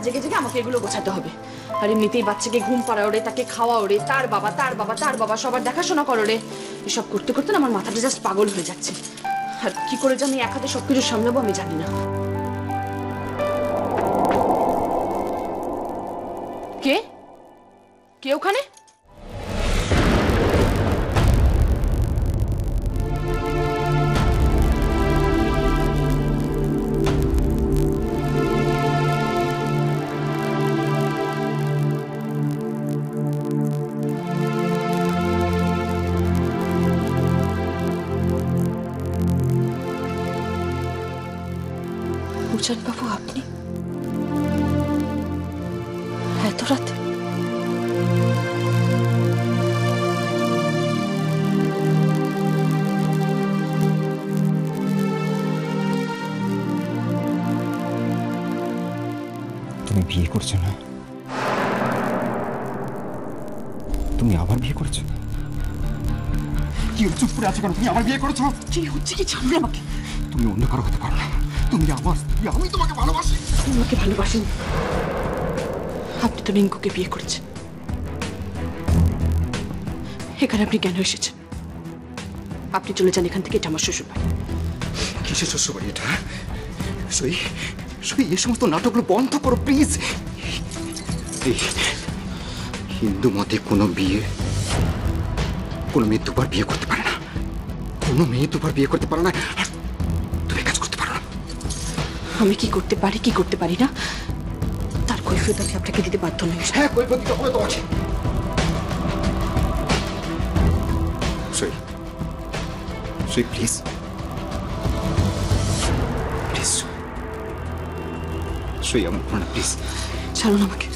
জেগে জেগে আমাকে এগুলো গোছাতে হবে। আর এমনিতেই বাচ্চাকে ঘুম পাড়া ওরে, তাকে খাওয়া ওরে, তার বাবা তার বাবা তার বাবা সবার দেখাশোনা করো রে। এসব করতে করতে না আমার মাথাটা জাস্ট পাগল হয়ে যাচ্ছে। আর কি করে যে আমি এক হাতে সবকিছু সামলাবো আমি জানি না। কে কে ওখানে? উজান বাবু, আপনি এত রাতে? তুমি বিয়ে করছো না? তুমি আবার বিয়ে করছো? কি চুপ করে আছো কেন? তুমি আবার বিয়ে করেছো? কি হচ্ছে কি জানলে আমাকে? তুমি অন্য কারো হতে পারো না। তুমি আমার স্ত্রী, আমি তোমাকে ভালোবাসি। আমাকে ভালোবাসেন? আপনি তো রিঙ্কুকে বিয়ে করেছেন। এখানে আপনি কেন এসেছেন? আপনি চলে যান এখান থেকে, এটা আমার শ্বশুর বাড়ি। কিসের শ্বশুর বাড়ি এটা? সই সই, এই সমস্ত নাটকগুলো বন্ধ করো প্লিজ। এই হিন্দু মতে কোনো মেয়ে দুবার বিয়ে করতে পারে না। কোনো মেয়ে দুবার বিয়ে করতে পারে না। আর তুমি কাজ করতে পারো না। আমি কি করতে পারি কি করতে পারি না তার কৈফিয়ত আমি আপনাকে দিতে বাধ্য নই। হ্যাঁ, কৈফিয়ত দিতে হবে তোমাকে। সই সই, প্লিজ প্লিজ সই, আমার করো না প্লিজ। ছাড়ুন আমাকে।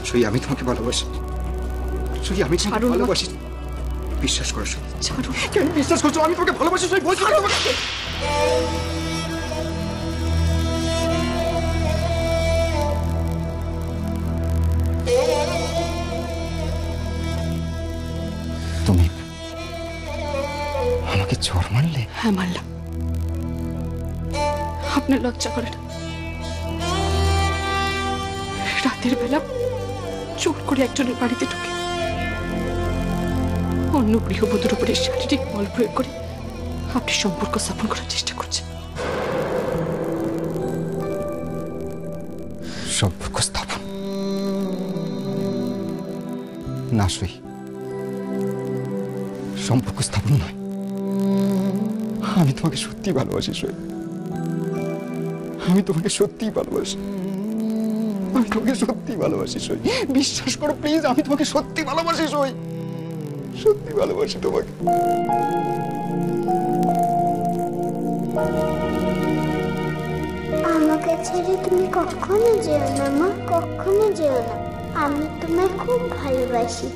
সই, আমি তোমাকে ভালোবাসি। সই, আমি তোমাকে ভালোবাসি। বিশ্বাস করো সই। ছাড়ুন। কেন বিশ্বাস করছো? আমি তোমাকে ভালোবাসি সই, বলছি না তোমাকে। তুমি আমাকে চোর মারলে? হ্যাঁ, মারলাম। আপনার লজ্জা করে না? রাতের বেলা চোর করে একজনের বাড়িতে ঢুকে অন্য গৃহবধূর উপরে শারীরিক বল প্রয়োগ করে আপনি সম্পর্ক স্থাপন করার চেষ্টা করছেন। সম্পর্ক স্থাপন না সই, সম্পর্ক স্থাপন নয়। আমি তোমাকে সত্যি ভালোবাসি সই। আমি তোমাকে সত্যি ভালোবাসি। আমি তোমাকে সত্যি ভালোবাসি সই। বিশ্বাস করো প্লিজ, আমি তোমাকে সত্যি ভালোবাসি সই। সত্যি ভালোবাসি তোমাকে। আমাকে ছেড়ে তুমি কখনো যেও না মা, কখনো যেও না। আমি তোমায় খুব ভালোবাসি।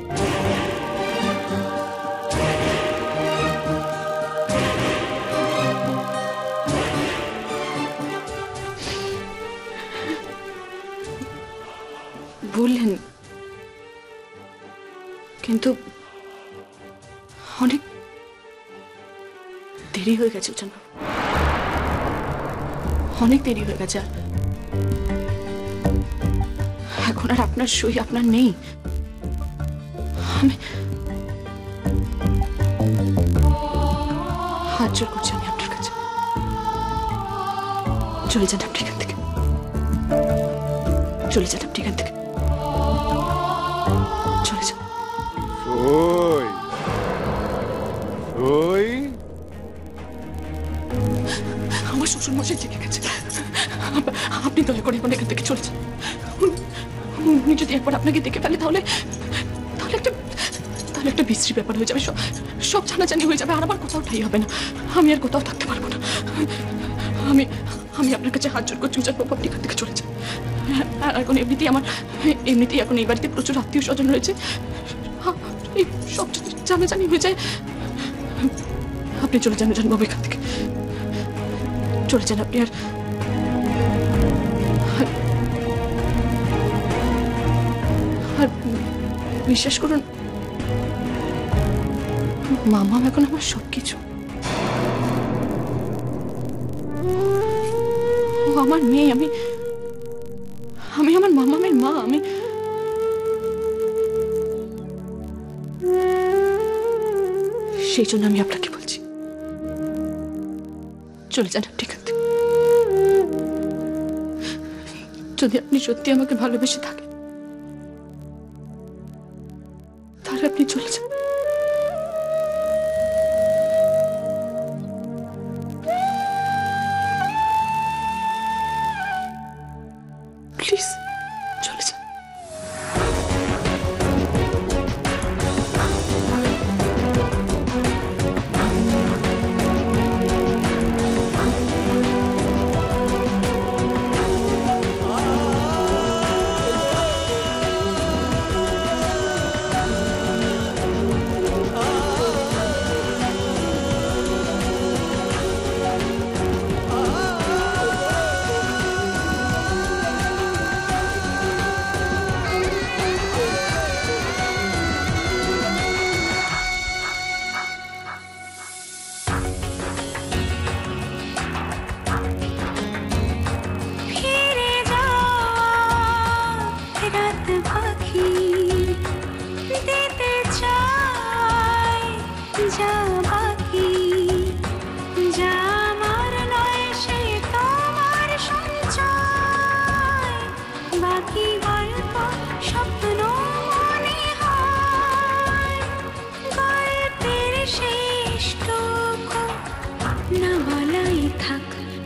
বললেন, কিন্তু অনেক দেরি হয়ে গেছে উজান বাবু, অনেক দেরি হয়ে গেছে। এখন আর আপনার সই আপনার নেই। আমি হাত জোর করছি আমি আপনার কাছে, চলে যান আপনি এখান থেকে, চলে যান আপনি এখান থেকে, চলে যান। ওই ওই আমার শ্বশুর মশাই জেগে গেছে, আপনি দয়া করে এখন এখান থেকে চলে যান। উনি যদি একবার আপনাকে দেখে ফেলে তাহলে একটা বিশ্রী ব্যাপার হয়ে যাবে, সব জানাজানি হয়ে যাবে, আর আমার কোথাও ঠাই হবে না, আমি আর কোথাও থাকতে পারবো না। আমি আপনার কাছে হাত জোর করছি উজান বাবু, আপনি এখান থেকে চলে যান। আর এখন এমনিতেই এখন এই বাড়িতে প্রচুর আত্মীয় স্বজন রয়েছে, এই সব জানাজানি হয়ে যায়। আপনি চলে যান উজান বাবু এখান থেকে, চলে যান আপনি। আর বিশ্বাস করুন মামা এখন আমার সবকিছু, ও আমার মেয়ে, আমি আমার মামামের মা। আমি সেই জন্য আমি আপনাকে বলছি, চলে যান আপনি এখান থেকে। যদি আপনি সত্যি আমাকে ভালোবেসে থাকেন তাহলে আপনি চলে যান। প্লিজ চলে যান।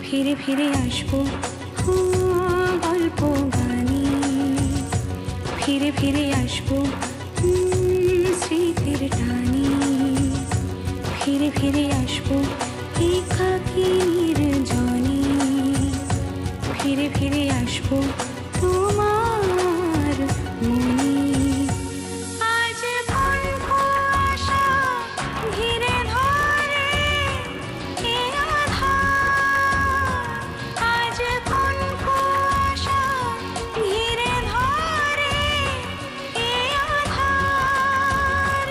ফিরে ফিরে আসবো গল্প গানি, ফিরে ফিরে আসবো স্মৃতির টানি, ফিরে ফিরে আসবো একাকীর জনি, ফিরে ফিরে আসবো তোমার মনি। আজ কোন কুয়াশা ঘিরে ধরে এ আধার, আজ কোন কুয়াশা ঘিরে ধরে এ আধার।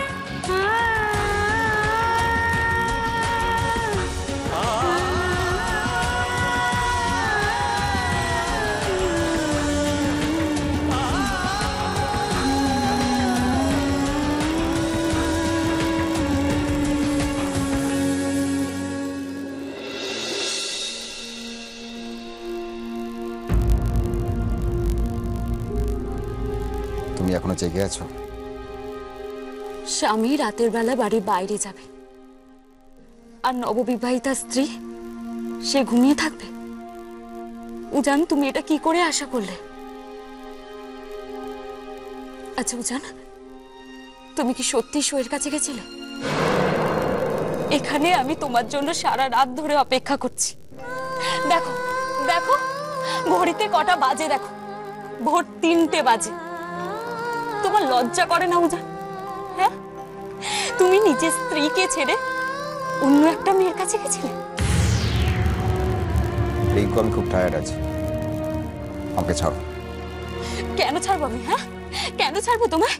তুমি এখনো জেগে আছো? স্বামী রাতের বেলা বাড়ির বাইরে যাবে আর নববিবাহিতা স্ত্রী সে ঘুমিয়ে থাকবে? উজান, তুমি এটা কি করে আশা করলে? আচ্ছা উজান, তুমি কি সত্যি শোয়ের কাছে গেছিলে? এখানে আমি তোমার জন্য সারা রাত ধরে অপেক্ষা করছি। দেখো দেখো ঘড়িতে কটা বাজে, দেখো ভোর 3টে বাজে। তোমার লজ্জা করে না উজান? হ্যাঁ, তুমি নিজের স্ত্রীকে ছেড়ে অন্য একটা মেয়ের কাছে গেছিলে। রিঙ্কু, আমি খুব টায়ার্ড আছি, আমাকে ছাড়ো। কেন ছাড়বো আমি? হ্যাঁ, কেন ছাড়বো তোমায়?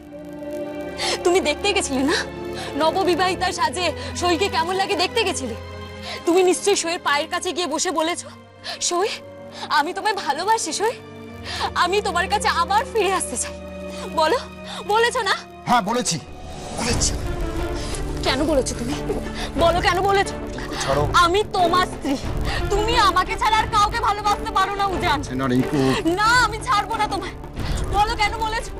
তুমি দেখতে গেছিলে না নববিবাহিতার সাজে সইকে কেমন লাগে, দেখতে গেছিলে। তুমি নিশ্চয়ই সইয়ের পায়ের কাছে গিয়ে বসে বলেছো, সই আমি তোমায় ভালোবাসি, সই আমি তোমার কাছে আবার ফিরে আসতে চাই। বলো, বলেছো না? হ্যাঁ বলেছি। কেন বলেছো তুমি? বলো কেন বলেছো? ছাড়ো। আমি তোমার স্ত্রী, তুমি আমাকে ছাড়া আর কাউকে ভালোবাসতে পারো না উজান। না রিঙ্কু, না, আমি ছাড়বো না তোমায়। বলো কেন বলেছো?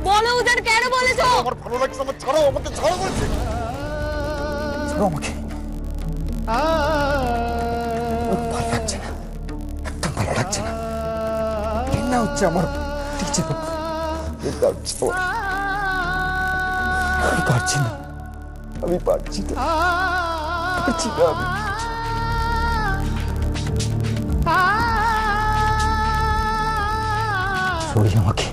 বলো উজান, কেন বলেছো? আমার ভালো লাগছে, আমার ছাড়ো, আমাকে ছাড়ো বলছি। ছাড়ো আমাকে। ভালো লাগছে না, একদম ভালো লাগছে না, ঘৃণা হচ্ছে আমার। আমি পারছি না, আমি পারছি না, পারছি না আমি। সরি, আমাকে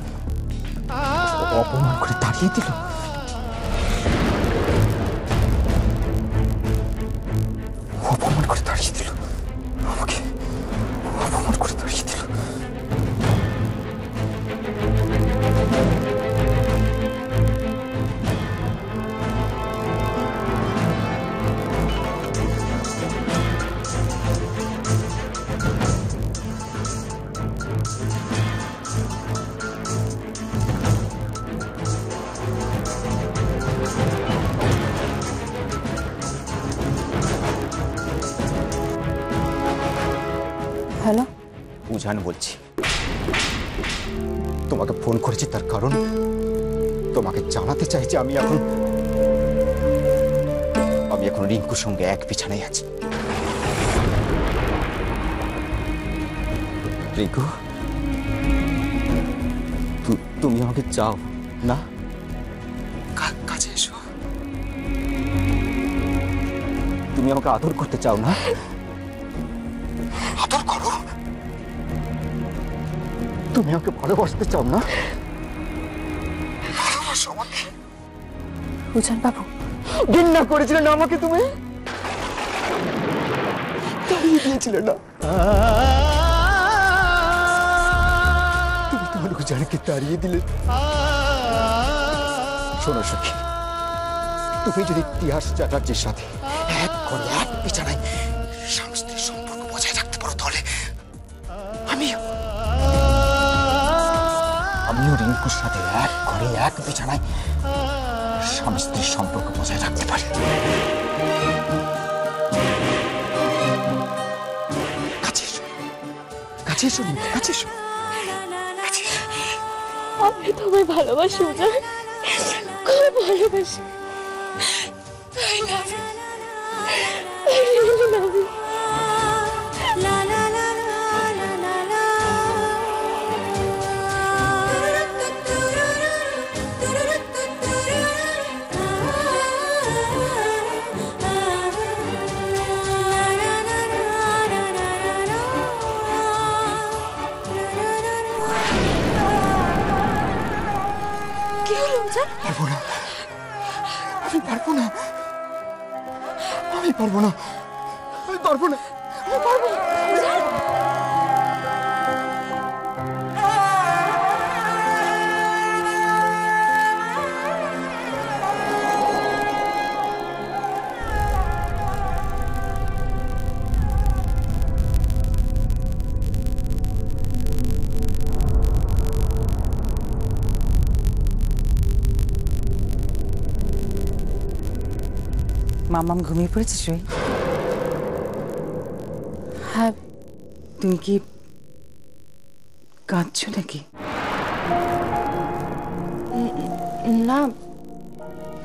অপমান করে তাড়িয়ে দিল। অপমান করে তাড়িয়ে দিল আমাকে, অপমান করে তাড়িয়ে দিল। হ্যালো, উজান বলছি। তোমাকে ফোন করেছি তার কারণ তোমাকে জানাতে চাই যে আমি এখন রিঙ্কুর সঙ্গে এক বিছানায় আছি। রিঙ্কু, তুমি আমাকে চাও না? কাছে এসো। তুমি আমাকে আদর করতে চাও না? আদর করো। তুমি আমাকে ভালোবাসতে চাও না? ভালোবাসো আমাকে। উজান বাবু, ঘৃণা করেছিলে না আমাকে? তুমি তাড়িয়ে দিয়েছিলে না? তুমি তোমার উজানকে তাড়িয়ে দিলে। শোনো সখী, তুমি যদি ইতিহাস চ্যাটার্জির সাথে এক করে এক বিছানায় স্বামী স্ত্রীর সম্পর্ক বজায় রাখতে পারো, তাহলে আমিও রিঙ্কুর সাথে এক করে এক বিছানায় স্বামী স্ত্রীর সম্পর্ক বজায় রাখতে পারি। কাছে এসো, কাছে এসো, কাছে এসো। আমি তোমায় ভালোবাসি উজান, খুব ভালোবাসি। I love you. I really love you. La la la la la la la. কি হলো উজান? পারবো না, আমি পারবো না, আমি পারবো না, আমি পারবো না, আমি পারবো না। মামাম ঘুমিয়ে পড়েছিস ওই? হ্যাঁ। তুমি কি কাঁদছো নাকি? না,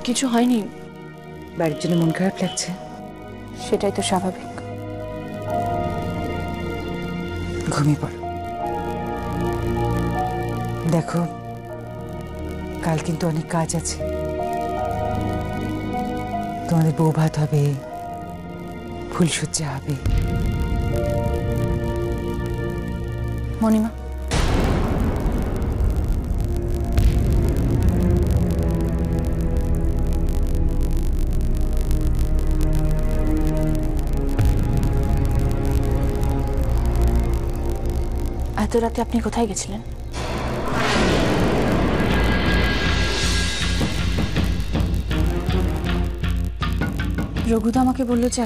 কিছু হয়নি। বাড়ির জন্য মন খারাপ লাগছে? সেটাই তো স্বাভাবিক। ঘুমিয়ে পড়। দেখো, কাল কিন্তু অনেক কাজ আছে। তোমাদের বউ ভাত হবে, ফুলসজ্জা হবে। মণিমা, এত রাতে আপনি কোথায় গেছিলেন? রঘুদা আমাকে বললো যে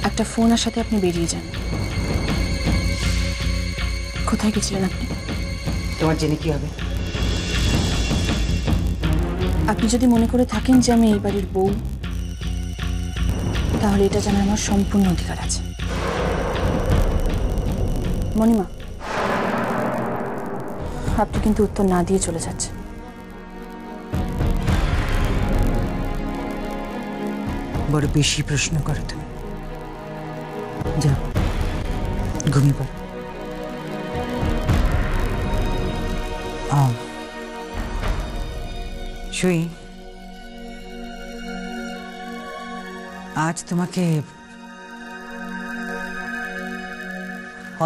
একটা ফোন আসাতে আপনি বেরিয়ে যান। কোথায় গেছিলেন আপনি? তোমার জেনে কি হবে? আপনি যদি মনে করে থাকেন যে আমি এই বাড়ির বউ, তাহলে এটা জানার আমার সম্পূর্ণ অধিকার আছে। মণিমা, আপনি কিন্তু উত্তর না দিয়ে চলে যাচ্ছেন। বড় বেশি প্রশ্ন করো তুমি। যাও, ঘুমিয়ে পড়ো। শুই, আজ তোমাকে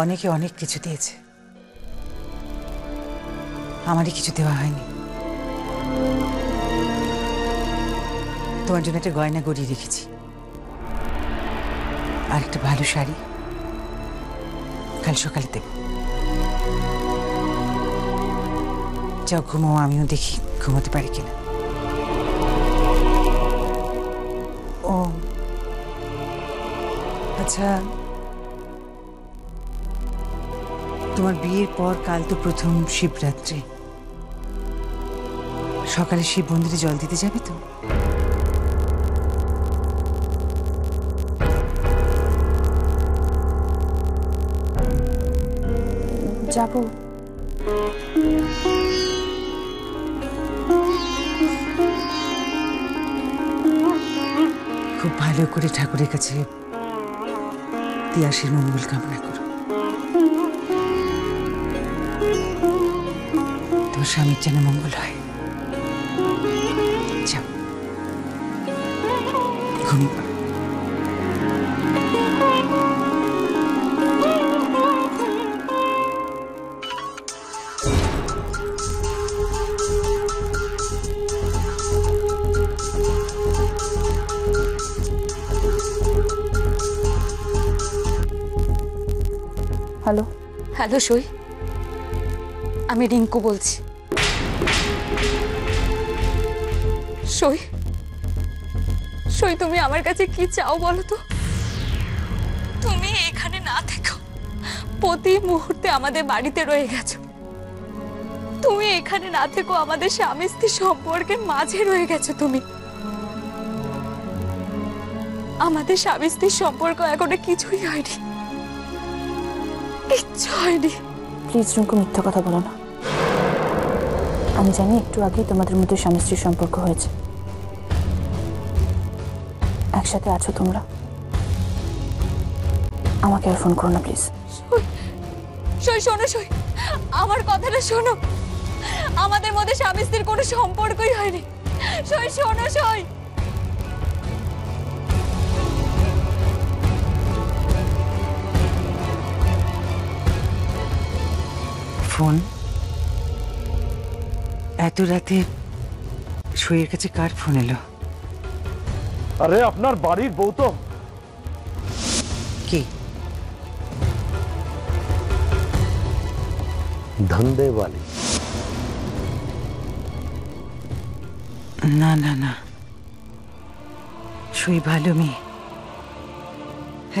অনেকে অনেক কিছু দিয়েছে, আমারই কিছু দেওয়া হয়নি। তোমার জন্য একটা গয়না গড়িয়ে রেখেছি, আর একটা ভালো শাড়ি কাল সকালে দেব। যাও ঘুমো, আমিও দেখি ঘুমোতে পারি কিনা। ও আচ্ছা, তোমার বিয়ের পর কাল তো প্রথম শিবরাত্রি, সকালে শিব মন্দিরে জল দিতে যাবে তো? যাবো। খুব ভালো করে ঠাকুরের কাছে তিয়াসের মঙ্গল কামনা করো। তোমার স্বামীর যেন মঙ্গল হয়। যাও, ঘুমিয়ে পড়ো। হ্যালো হ্যালো সই, আমি রিঙ্কু বলছি। সই সই, তুমি আমার কাছে কি চাও বলো তো? তুমি এখানে না থেকো, প্রতি মুহূর্তে আমাদের বাড়িতে রয়ে গেছো। তুমি এখানে না থেকো, আমাদের স্বামী স্ত্রী সম্পর্কের মাঝে রয়ে গেছো তুমি। আমাদের স্বামী স্ত্রীর সম্পর্ক এখনো কিছুই হয়নি, কিচ্ছু হয়নি। প্লিজ রুমকু, মিথ্যা কথা বলো না। আমি জানি একটু আগে তোমাদের মধ্যে স্বামী স্ত্রীর সম্পর্ক হয়েছে, একসাথে আছো তোমরা। আমাকে আর ফোন করো না প্লিজ। সই শোনো, সই আমার কথাটা শোনো। আমাদের মধ্যে স্বামী স্ত্রীর কোনো সম্পর্কই হয়নি। সই শোনো, সই। ফোন এত রাতে সইয়ের কাছে কার ফোন এলো? আরে আপনার বাড়ির বউ তো। কি? ধন্দেবালি। না না না, সই ভালো মেয়ে।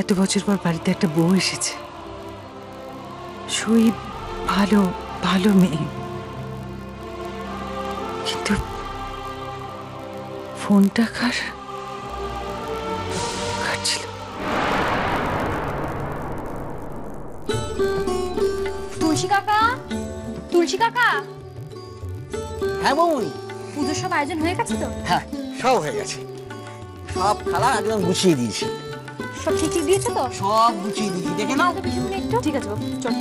এত বছর পর বাড়িতে একটা বউ এসেছে। সই ভালো ভালো মেয়ে, কিন্তু ফোনটা কার ছিল? তুলসী কাকা, তুলসী কাকা, হ্যাঁ বৌমনি। পুজোর সব আয়োজন হয়ে গেছে তো? হ্যাঁ, সব হয়ে গেছে। সব খালা একদম গুছিয়ে দিয়েছি। সব ঠিক ঠিক দিয়েছো তো? সব গুছিয়ে দিয়েছি, দেখে নাও। একটু ঠিক আছে বাবু, চল।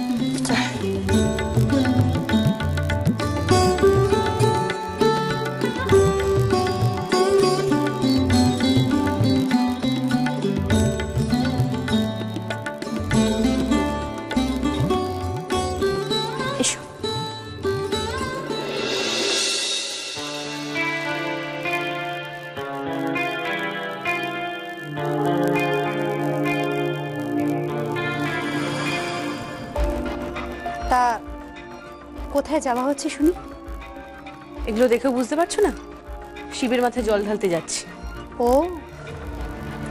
এসো। তা কোথায় যাওয়া হচ্ছে শুনি? এগুলো দেখে বুঝতে পারছো না? শিবের মাথায় জল ঢালতে যাচ্ছি। ও,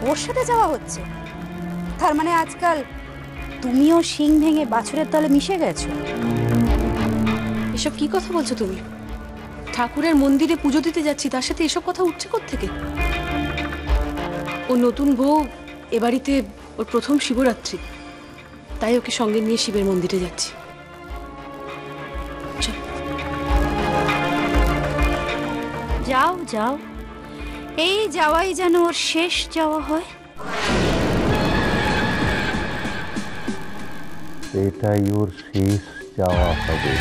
ওর সাথে যাওয়া হচ্ছে? তার মানে আজকাল তুমিও শিং ভেঙে বাছুরের দলে মিশে গেছো? এসব কি কথা বলছো তুমি? ঠাকুরের মন্দিরে পুজো দিতে যাচ্ছি, তার সাথে এসব কথা উঠছে কোত্থেকে? ও নতুন বউ, এ বাড়িতে ওর প্রথম শিবরাত্রি, তাই ওকে সঙ্গে নিয়ে শিবের মন্দিরে যাচ্ছি। যাও যাও, এই যাওয়াই যেন ওর শেষ যাওয়া হয়। এটাই ওর শেষ যাওয়া হবে।